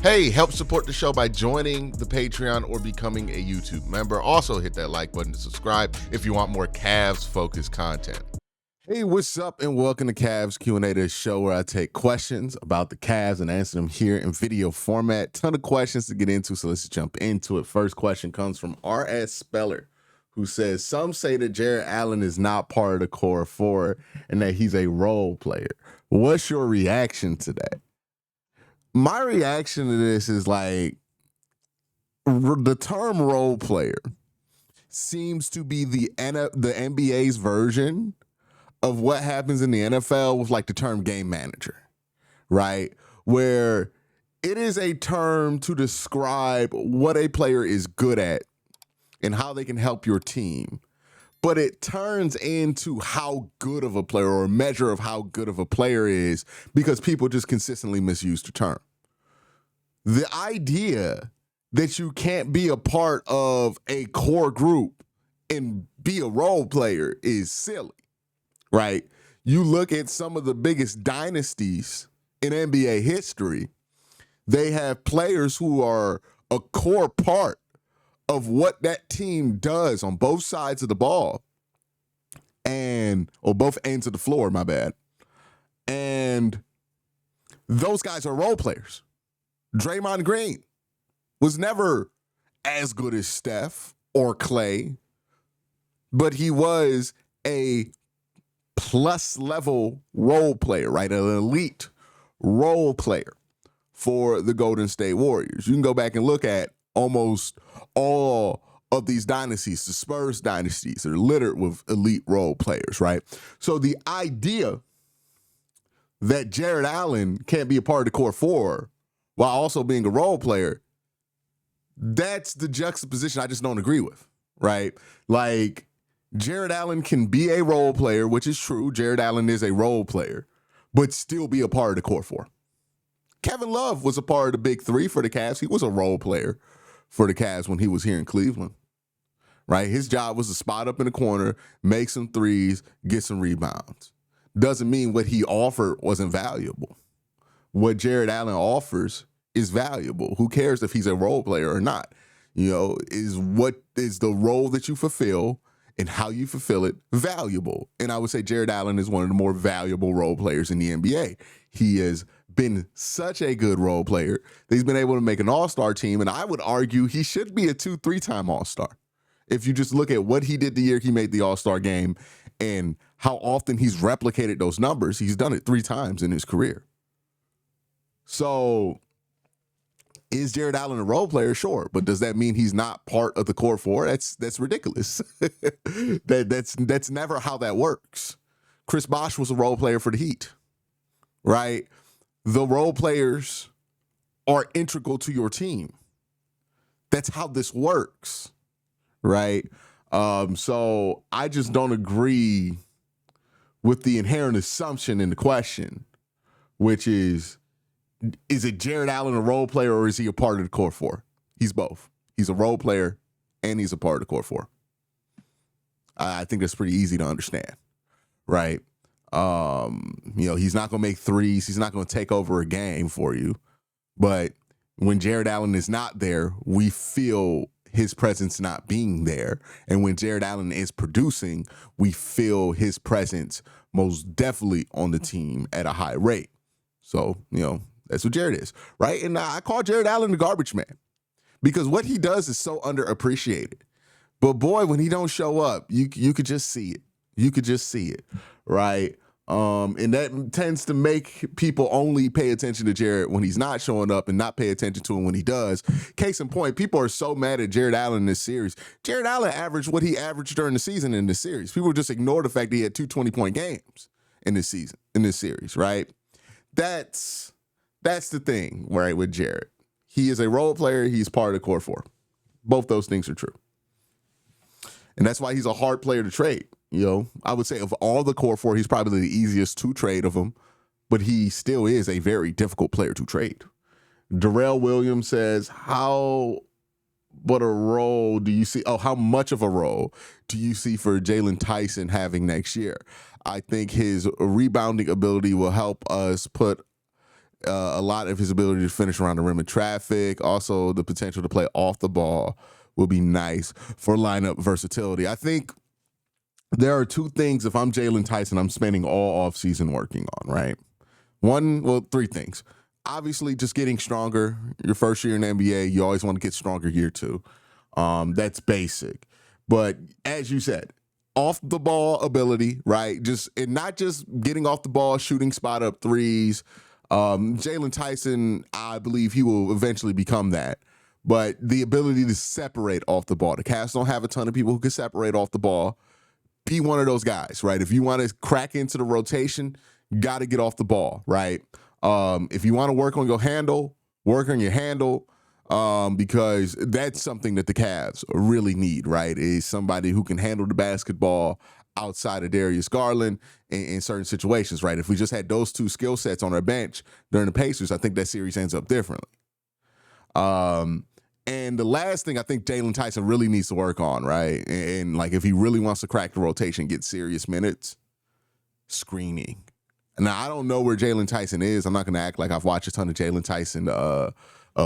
Hey, help support the show by joining the Patreon or becoming a YouTube member. Also hit that like button to subscribe if you want more Cavs-focused content. Hey, what's up, and welcome to Cavs Q&A, the show where I take questions about the Cavs and answer them here in video format. Ton of questions to get into, so let's jump into it. First question comes from R.S. Speller, who says, some say that Jarrett Allen is not part of the core four and that he's a role player. What's your reaction to that? My reaction to this is like, the term role player seems to be the NBA's version of what happens in the NFL with like the term game manager, right? Where it is a term to describe what a player is good at and how they can help your team. But it turns into how good of a player, or a measure of how good of a player is, because people just consistently misuse the term. The idea that you can't be a part of a core group and be a role player is silly, right? You look at some of the biggest dynasties in NBA history, they have players who are a core part of what that team does on both sides of the ball, or both ends of the floor, my bad. And those guys are role players. Draymond Green was never as good as Steph or Clay, but he was a plus level role player, right? An elite role player for the Golden State Warriors. You can go back and look at almost all of these dynasties. The Spurs dynasties are littered with elite role players, right? So the idea that Jarrett Allen can't be a part of the core four while also being a role player, that's the juxtaposition I just don't agree with, right? Like, Jarrett Allen can be a role player, which is true. Jarrett Allen is a role player, but still be a part of the core four. Kevin Love was a part of the big three for the Cavs. He was a role player for the Cavs when he was here in Cleveland, right? His job was to spot up in the corner, make some threes, get some rebounds. Doesn't mean what he offered wasn't valuable. What Jarrett Allen offers is valuable. Who cares if he's a role player or not? You know, what is the role that you fulfill and how you fulfill it valuable? And I would say Jarrett Allen is one of the more valuable role players in the NBA. He has been such a good role player that he's been able to make an all-star team, and I would argue he should be a 2-3-time all-star. If you just look at what he did the year he made the all-star game and how often he's replicated those numbers, he's done it 3 times in his career. So is Jarrett Allen a role player? Sure. But does that mean he's not part of the core four? That's ridiculous. That's never how that works. Chris Bosh was a role player for the Heat, right? The role players are integral to your team. That's how this works, right? So I just don't agree with the inherent assumption in the question, which is it Jarrett Allen a role player, or is he a part of the core four? He's both. He's a role player and he's a part of the core four. I think that's pretty easy to understand, right? He's not going to make threes. He's not going to take over a game for you. But when Jarrett Allen is not there, we feel his presence not being there. And when Jarrett Allen is producing, we feel his presence most definitely on the team at a high rate. So, that's what Jarrett is, right? And I call Jarrett Allen the garbage man because what he does is so underappreciated. But boy, when he don't show up, you could just see it. You could just see it, right? And that tends to make people only pay attention to Jarrett when he's not showing up and not pay attention to him when he does. Case in point, people are so mad at Jarrett Allen in this series. Jarrett Allen averaged what he averaged during the season in this series. People just ignore the fact that he had 2 20-point games in this series, right? That's the thing, right, with Jarrett. He is a role player. He's part of the core four. Both those things are true. And that's why he's a hard player to trade. I would say of all the core four, he's probably the easiest to trade of them, but he still is a very difficult player to trade. Darrell Williams says, how much of a role do you see for Jalen Tyson having next year? I think his rebounding ability will help us put a lot of his ability to finish around the rim in traffic. Also, the potential to play off the ball will be nice for lineup versatility. I think there are two things, if I'm Jalen Tyson, I'm spending all offseason working on, right? Three things. Obviously, just getting stronger. Your first year in the NBA, you always want to get stronger year two. That's basic. But as you said, off the ball ability, right? Not just getting off the ball, shooting spot up threes. Jalen Tyson, I believe he will eventually become that. But the ability to separate off the ball. The Cavs don't have a ton of people who can separate off the ball. Be one of those guys, right? If you want to crack into the rotation, got to get off the ball, right? If you want to work on your handle, work on your handle, because that's something that the Cavs really need, right? Is somebody who can handle the basketball outside of Darius Garland in certain situations, right? If we just had those two skill sets on our bench during the Pacers, I think that series ends up differently. And the last thing I think Jalen Tyson really needs to work on, right? And like if he really wants to crack the rotation, get serious minutes, screening. Now, I don't know where Jalen Tyson is. I'm not going to act like I've watched a ton of Jalen Tyson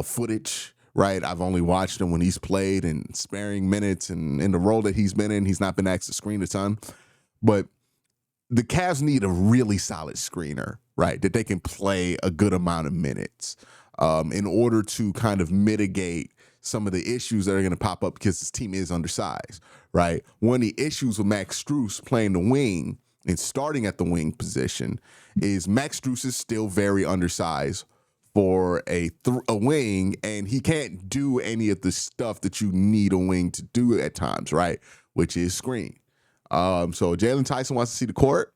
footage, right? I've only watched him when he's played in sparing minutes, and in the role that he's been in, he's not been asked to screen a ton. But the Cavs need a really solid screener, right, that they can play a good amount of minutes in order to kind of mitigate some of the issues that are going to pop up because this team is undersized, right? One of the issues with Max Strus playing the wing and starting at the wing position is Max Strus is still very undersized for a wing, and he can't do any of the stuff that you need a wing to do at times, right? Which is screen. So Jalen Tyson wants to see the court.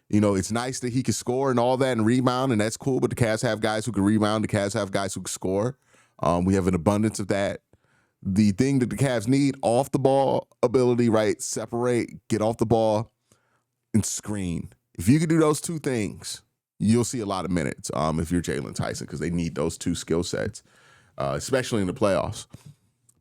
You know, it's nice that he can score and all that and rebound, and that's cool, but the Cavs have guys who can rebound. The Cavs have guys who can score. We have an abundance of that. The thing that the Cavs need, off the ball ability, right? Separate, get off the ball, and screen. If you can do those two things, you'll see a lot of minutes if you're Jalen Tyson, because they need those two skill sets, especially in the playoffs.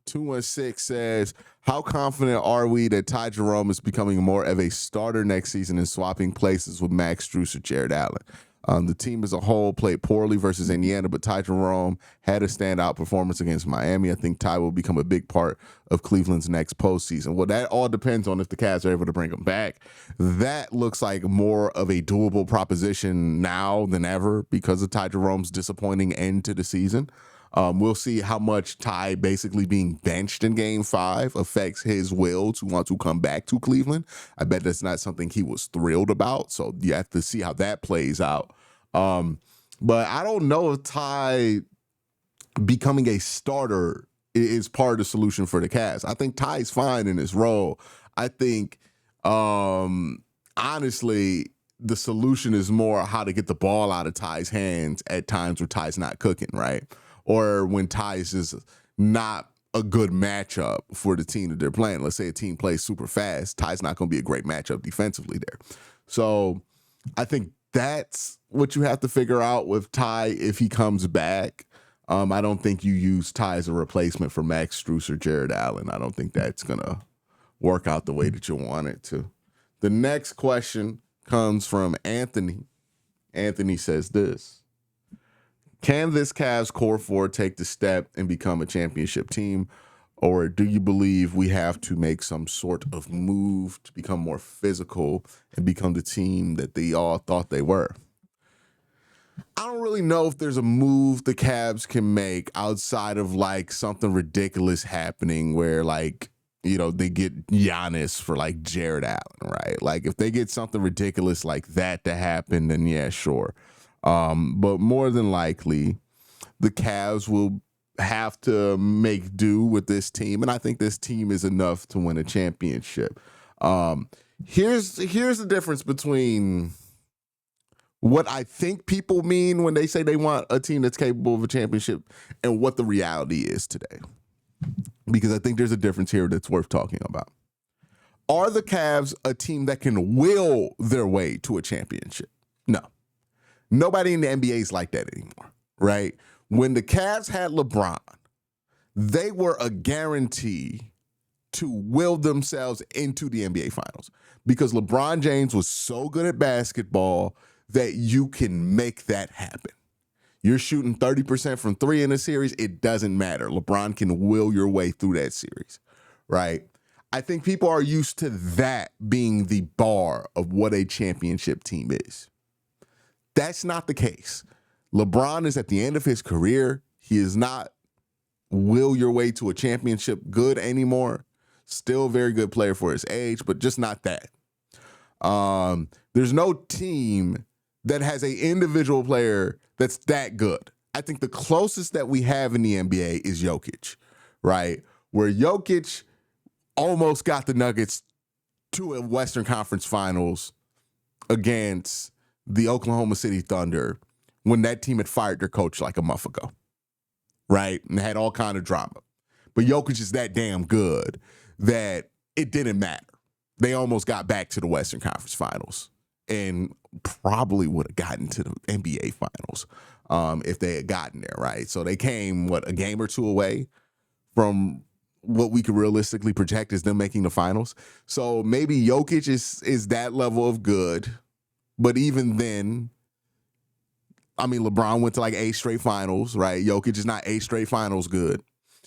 216 says, how confident are we that Ty Jerome is becoming more of a starter next season and swapping places with Max Strus or Jared Allen? The team as a whole played poorly versus Indiana, but Ty Jerome had a standout performance against Miami. I think Ty will become a big part of Cleveland's next postseason. Well, that all depends on if the Cavs are able to bring him back. That looks like more of a doable proposition now than ever because of Ty Jerome's disappointing end to the season. We'll see how much Ty basically being benched in Game 5 affects his will to want to come back to Cleveland. I bet that's not something he was thrilled about, so you have to see how that plays out. But I don't know if Ty becoming a starter is part of the solution for the Cavs. I think Ty's fine in his role. I think, honestly, the solution is more how to get the ball out of Ty's hands at times where Ty's not cooking, right? Or when Ty's is not a good matchup for the team that they're playing. Let's say a team plays super fast. Ty's not going to be a great matchup defensively there. So I think that's what you have to figure out with Ty if he comes back. I don't think you use Ty as a replacement for Max Strus or Jared Allen. I don't think that's going to work out the way that you want it to. The next question comes from Anthony. Anthony says this. Can this Cavs core four take the step and become a championship team? Or do you believe we have to make some sort of move to become more physical and become the team that they all thought they were? I don't really know if there's a move the Cavs can make outside of like something ridiculous happening where like, you know, they get Giannis for like Jared Allen, right? Like if they get something ridiculous like that to happen, then yeah, sure. But more than likely, the Cavs will have to make do with this team, and I think this team is enough to win a championship. Here's the difference between what I think people mean when they say they want a team that's capable of a championship and what the reality is today, because I think there's a difference here that's worth talking about. Are the Cavs a team that can will their way to a championship? No. Nobody in the NBA is like that anymore, right? When the Cavs had LeBron, they were a guarantee to will themselves into the NBA Finals because LeBron James was so good at basketball that you can make that happen. You're shooting 30% from three in a series. It doesn't matter. LeBron can will your way through that series, right? I think people are used to that being the bar of what a championship team is. That's not the case. LeBron is at the end of his career. He is not will your way to a championship good anymore. Still a very good player for his age, but just not that. There's no team that has an individual player that's that good. I think the closest that we have in the NBA is Jokic, right? Where Jokic almost got the Nuggets to a Western Conference Finals against the Oklahoma City Thunder when that team had fired their coach like a month ago, right? And had all kind of drama. But Jokic is that damn good that it didn't matter. They almost got back to the Western Conference Finals and probably would have gotten to the NBA Finals if they had gotten there, right? So they came, a game or two away from what we could realistically project as them making the finals. So maybe Jokic is that level of good. But even then, I mean, LeBron went to like 8 straight finals, right? Jokic is not 8 straight finals good.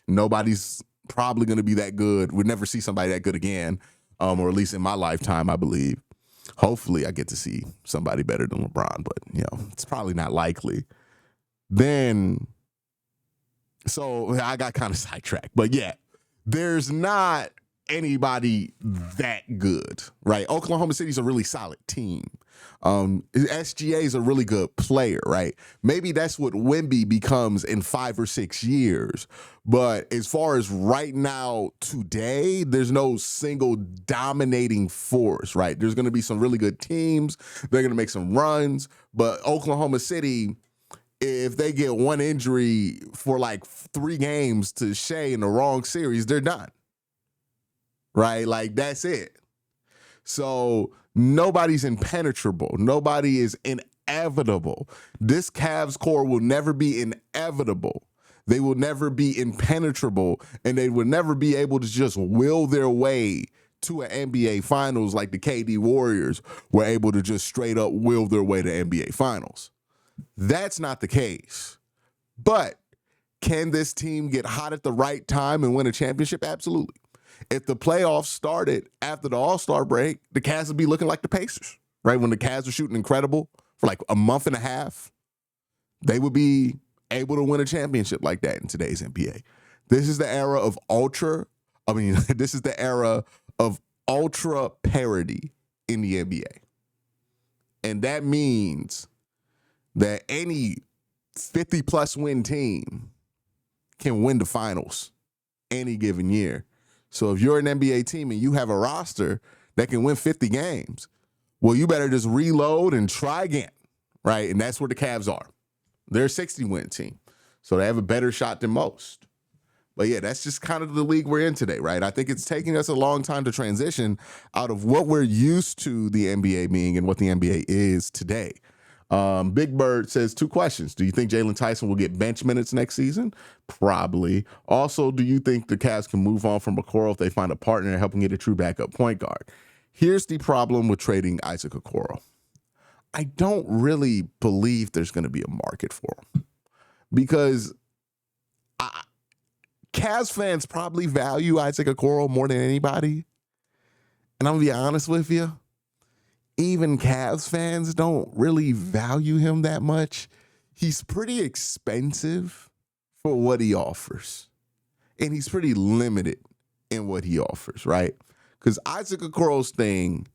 Nobody's probably going to be that good. We'll never see somebody that good again, or at least in my lifetime, I believe. Hopefully I get to see somebody better than LeBron, but, it's probably not likely. Then, so I got kind of sidetracked. But, yeah, there's not anybody that good, right? Oklahoma City's a really solid team. SGA is a really good player, right? Maybe that's what Wemby becomes in 5 or 6 years. But as far as right now, today, there's no single dominating force, right? There's going to be some really good teams. They're going to make some runs. But Oklahoma City, if they get one injury for like 3 games to Shea in the wrong series, they're done. Right? Like, that's it. So nobody's impenetrable. Nobody is inevitable. This Cavs core will never be inevitable. They will never be impenetrable, and they will never be able to just will their way to an NBA Finals like the KD Warriors were able to just straight up will their way to NBA Finals. That's not the case. But can this team get hot at the right time and win a championship? Absolutely. If the playoffs started after the All-Star break, the Cavs would be looking like the Pacers, right? When the Cavs were shooting incredible for like a month and a half, they would be able to win a championship like that in today's NBA. This is the era of this is the era of ultra parity in the NBA. And that means that any 50-plus win team can win the finals any given year. So if you're an NBA team and you have a roster that can win 50 games, well, you better just reload and try again, right? And that's where the Cavs are. They're a 60-win team, so they have a better shot than most. But, yeah, that's just kind of the league we're in today, right? I think it's taking us a long time to transition out of what we're used to the NBA being and what the NBA is today. Big Bird says 2 questions. Do you think Jalen Tyson will get bench minutes next season? Probably. Also, do you think the Cavs can move on from Okoro if they find a partner and help him get a true backup point guard? Here's the problem with trading Isaac Okoro. I don't really believe there's going to be a market for him because Cavs fans probably value Isaac Okoro more than anybody. And I'm going to be honest with you. Even Cavs fans don't really value him that much. He's pretty expensive for what he offers. And he's pretty limited in what he offers, right? Because Isaac Okoro's thing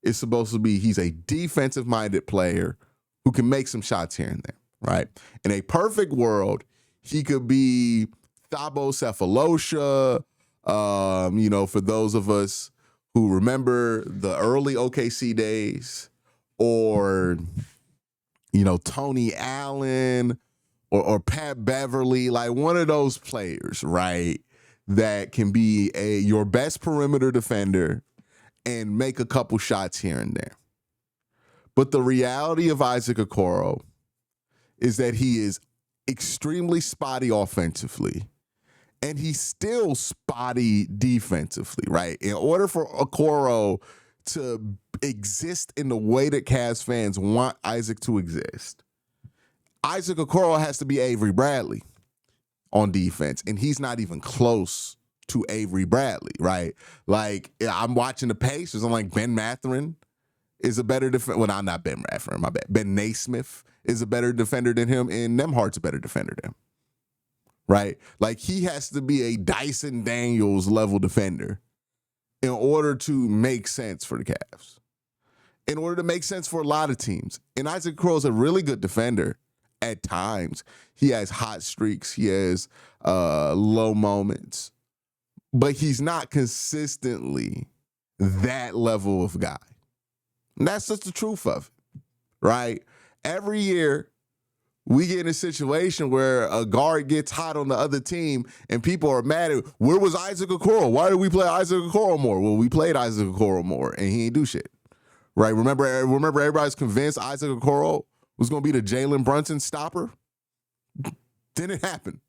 is supposed to be he's a defensive-minded player who can make some shots here and there, right? In a perfect world, he could be Thabo Cephalosha, for those of us who remember the early OKC days, or, Tony Allen or Pat Beverly, like one of those players, right, that can be your best perimeter defender and make a couple shots here and there. But the reality of Isaac Okoro is that he is extremely spotty offensively, and he's still spotty defensively, right? In order for Okoro to exist in the way that Cavs fans want Isaac to exist, Isaac Okoro has to be Avery Bradley on defense, and he's not even close to Avery Bradley, right? Like, I'm watching the Pacers, I'm like, Ben Mathurin is a better defender. Well, not Ben Mathurin, my bad. Ben Naismith is a better defender than him, and Nembhard's a better defender than him, right? Like, he has to be a Dyson Daniels level defender in order to make sense for the Cavs, in order to make sense for a lot of teams. And Isaac Okoro is a really good defender at times. He has hot streaks. He has low moments. But he's not consistently that level of guy. And that's just the truth of it, right? Every year, we get in a situation where a guard gets hot on the other team and people are mad at, where was Isaac Okoro? Why did we play Isaac Okoro more? Well, we played Isaac Okoro more and he ain't do shit, right? Remember everybody's convinced Isaac Okoro was going to be the Jalen Brunson stopper? Didn't happen.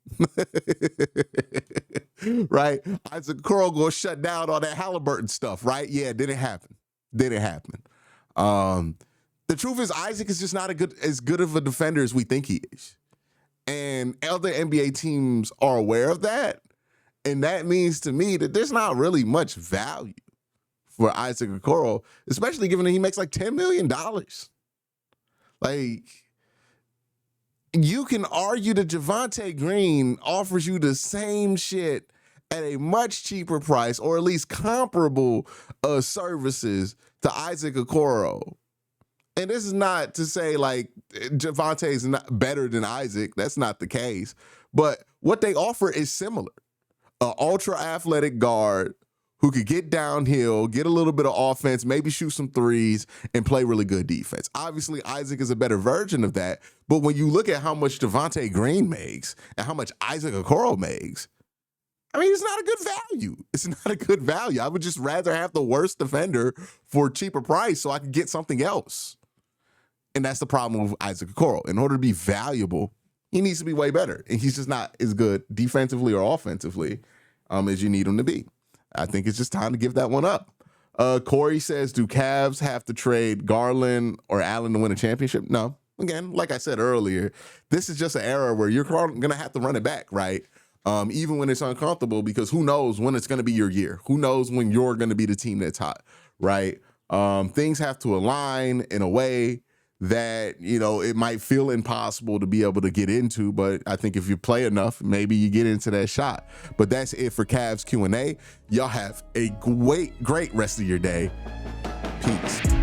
Right? Isaac Okoro going to shut down all that Halliburton stuff, right? Yeah, didn't happen. Didn't happen. The truth is, Isaac is just not as good of a defender as we think he is. And other NBA teams are aware of that. And that means to me that there's not really much value for Isaac Okoro, especially given that he makes like $10 million. Like, you can argue that Javonte Green offers you the same shit at a much cheaper price, or at least comparable services to Isaac Okoro. And this is not to say like Javonte is not better than Isaac. That's not the case. But what they offer is similar. An ultra athletic guard who could get downhill, get a little bit of offense, maybe shoot some threes, and play really good defense. Obviously, Isaac is a better version of that. But when you look at how much Javonte Green makes and how much Isaac Okoro makes, I mean, it's not a good value. It's not a good value. I would just rather have the worst defender for a cheaper price so I could get something else. And that's the problem with Isaac Okoro. In order to be valuable, he needs to be way better. And he's just not as good defensively or offensively as you need him to be. I think it's just time to give that one up. Corey says, do Cavs have to trade Garland or Allen to win a championship? No. Again, like I said earlier, this is just an era where you're going to have to run it back, right? Even when it's uncomfortable, because who knows when it's going to be your year? Who knows when you're going to be the team that's hot, right? Things have to align in a way that, you know, it might feel impossible to be able to get into, but I think if you play enough, maybe you get into that shot. But that's it for Cavs Q&A. Y'all have a great rest of your day. Peace.